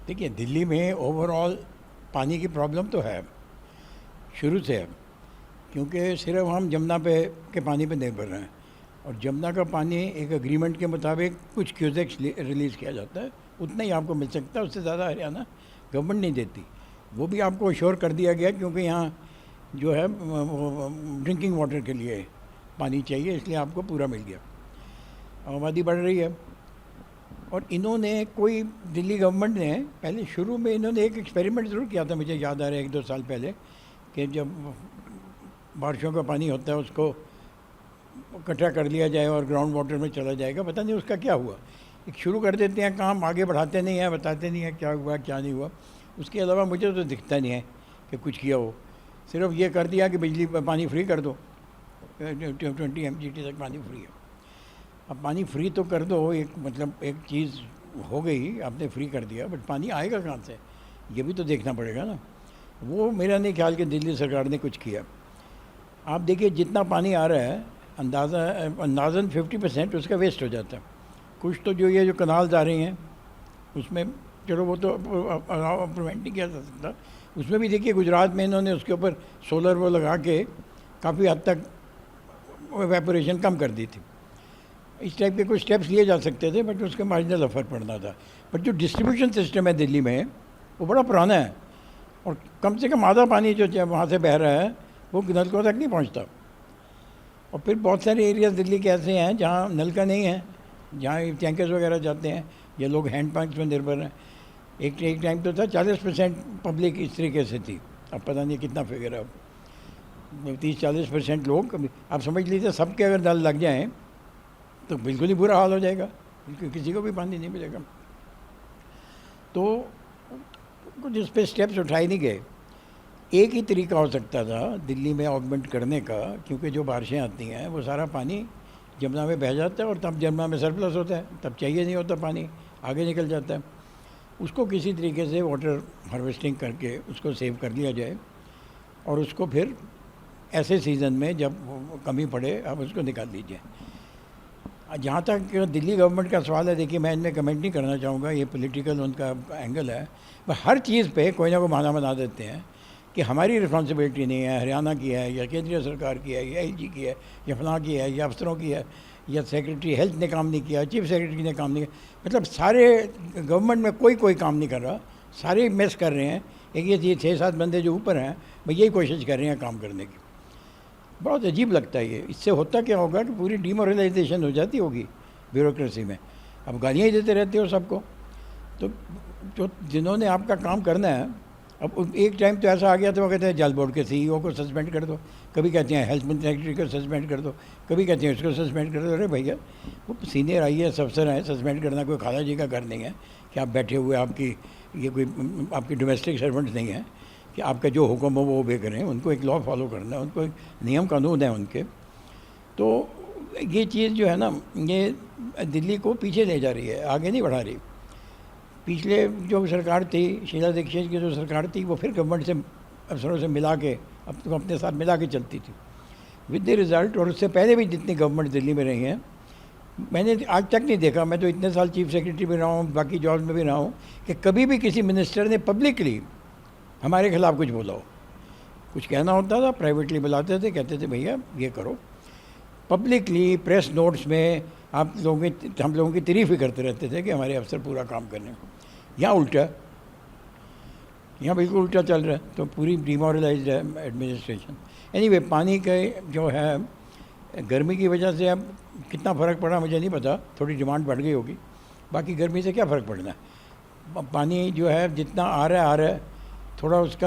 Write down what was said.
देखिए, दिल्ली में ओवरऑल पानी की प्रॉब्लम तो है, शुरू से है। क्योंकि सिर्फ हम जमुना पे के पानी पे निर्भर हैं, और जमुना का पानी एक एग्रीमेंट के मुताबिक कुछ क्यूसेक्स रिलीज़ किया जाता है, उतना ही आपको मिल सकता है। उससे ज़्यादा हरियाणा गवर्नमेंट नहीं देती। वो भी आपको अश्योर कर दिया गया, क्योंकि यहाँ जो है ड्रिंकिंग वाटर के लिए पानी चाहिए, इसलिए आपको पूरा मिल गया। आबादी बढ़ रही है, और इन्होंने कोई दिल्ली गवर्नमेंट ने पहले शुरू में इन्होंने एक एक्सपेरिमेंट ज़रूर किया था, मुझे याद आ रहा है 1-2 साल पहले, कि जब बारिशों का पानी होता है उसको इकट्ठा कर लिया जाए और ग्राउंड वाटर में चला जाएगा। पता नहीं उसका क्या हुआ। एक शुरू कर देते हैं काम, आगे बढ़ाते नहीं हैं, बताते नहीं हैं क्या हुआ क्या नहीं हुआ। उसके अलावा मुझे तो दिखता नहीं है कि कुछ किया हो। सिर्फ ये कर दिया कि बिजली पानी फ्री कर दो, 20 MGT तक पानी फ्री है। अब पानी फ्री तो कर दो, एक मतलब एक चीज़ हो गई, आपने फ्री कर दिया, बट पानी आएगा कहाँ से, ये भी तो देखना पड़ेगा ना। वो मेरा नहीं ख्याल कि दिल्ली सरकार ने कुछ किया। आप देखिए, जितना पानी आ रहा है अंदाज़न 50% उसका वेस्ट हो जाता है। कुछ तो जो ये जो कनाल्स आ रही हैं उसमें, चलो वो तो प्रिवेंट नहीं किया जा सकता। उसमें भी देखिए, गुजरात में इन्होंने उसके ऊपर सोलर वो लगा के काफ़ी हद तक एवेपोरेशन कम कर दी थी। इस टाइप के कुछ स्टेप्स लिए जा सकते थे, बट उसके मार्जिनल असर पड़ना था। बट जो डिस्ट्रीब्यूशन सिस्टम है दिल्ली में, वो बड़ा पुराना है, और कम से कम आधा पानी जो वहाँ से बह रहा है वो नलकों तक नहीं पहुँचता। और फिर बहुत सारे एरियाज दिल्ली के ऐसे हैं जहाँ नल का नहीं है, जहाँ टैंकर्स वगैरह जाते हैं, ये लोग हैंड पंप्स में निर्भर हैं। एक टाइम तो था 40% पब्लिक इस तरीके से थी। अब पता नहीं कितना फिगर है, अब 30-40% लोग। आप समझ लीजिए सबके अगर नल लग जाएँ तो बिल्कुल ही बुरा हाल हो जाएगा, किसी को भी पानी नहीं मिलेगा। तो कुछ इस पर स्टेप्स उठाए नहीं गए। एक ही तरीका हो सकता था दिल्ली में ऑगमेंट करने का, क्योंकि जो बारिशें आती हैं वो सारा पानी जमुना में बह जाता है, और तब जमुना में सरप्लस होता है, तब चाहिए नहीं होता पानी, आगे निकल जाता है। उसको किसी तरीके से वाटर हार्वेस्टिंग करके उसको सेव कर लिया जाए, और उसको फिर ऐसे सीज़न में जब कमी पड़े आप उसको निकाल लीजिए। जहाँ तक दिल्ली गवर्नमेंट का सवाल है, देखिए मैं इनमें कमेंट नहीं करना चाहूँगा, ये पॉलिटिकल उनका एंगल है। पर हर चीज़ पे कोई ना कोई बहाना बना देते हैं कि हमारी रिस्पॉन्सिबिलिटी नहीं है, हरियाणा की है, या केंद्रीय सरकार की है, या AG की है, या फलां की है, या अफसरों की है, या सेक्रेटरी हेल्थ ने काम नहीं किया, चीफ सेक्रेटरी ने काम नहीं किया। मतलब सारे गवर्नमेंट में कोई काम नहीं कर रहा, सारे मिस कर रहे हैं। एक ये 6-7 बंदे जो ऊपर हैं, भाई यही कोशिश कर रहे हैं काम करने की। बहुत अजीब लगता है ये। इससे होता क्या होगा कि पूरी डिमोरलाइजेशन हो जाती होगी ब्यूरोक्रेसी में। अब गालियाँ ही देते रहते हो सबको। तो जो जिन्होंने आपका काम करना है, अब एक टाइम तो ऐसा आ गया था, वो कहते हैं जल बोर्ड के CEO को सस्पेंड कर दो, कभी कहते हैं हेल्थ सेक्रेटरी को सस्पेंड कर दो, कभी कहते हैं इसको सस्पेंड कर दो। अरे भैया, वो सीनियर IAS अफसर हैं, सस्पेंड करना कोई खाला जी का घर नहीं है कि आप बैठे हुए आपकी ये कोई आपकी डोमेस्टिक सर्वेंट्स नहीं है कि आपका जो हुक्म हो वो ओबे करें। उनको एक लॉ फॉलो करना है, उनको एक नियम कानून है उनके। तो ये चीज़ जो है ना, ये दिल्ली को पीछे ले जा रही है, आगे नहीं बढ़ा रही। पिछले जो सरकार थी, शीला दीक्षित की जो सरकार थी, वो फिर गवर्नमेंट से अफसरों से मिला के अपने साथ मिला के चलती थी, विद द रिज़ल्ट। और उससे पहले भी जितनी गवर्नमेंट दिल्ली में रही हैं, मैंने आज तक नहीं देखा, मैं तो इतने साल चीफ सेक्रेटरी भी रहा हूँ, बाकी जॉब्स में भी रहा हूँ, कि कभी भी किसी मिनिस्टर ने पब्लिकली हमारे खिलाफ कुछ बोला हो। कुछ कहना होता था, प्राइवेटली बुलाते थे, कहते थे भैया ये करो। पब्लिकली प्रेस नोट्स में हम लोगों की तारीफ ही करते रहते थे कि हमारे अफसर पूरा काम कर रहे हैं। यहाँ उल्टा, यहाँ बिल्कुल उल्टा चल रहा है। तो पूरी डिमोरलाइज्ड है एडमिनिस्ट्रेशन। एनीवे, पानी के जो है गर्मी की वजह से अब कितना फ़र्क पड़ा मुझे नहीं पता, थोड़ी डिमांड बढ़ गई होगी। बाकी गर्मी से क्या फ़र्क पड़ना है, पानी जो है जितना आ रहा है थोड़ा उसका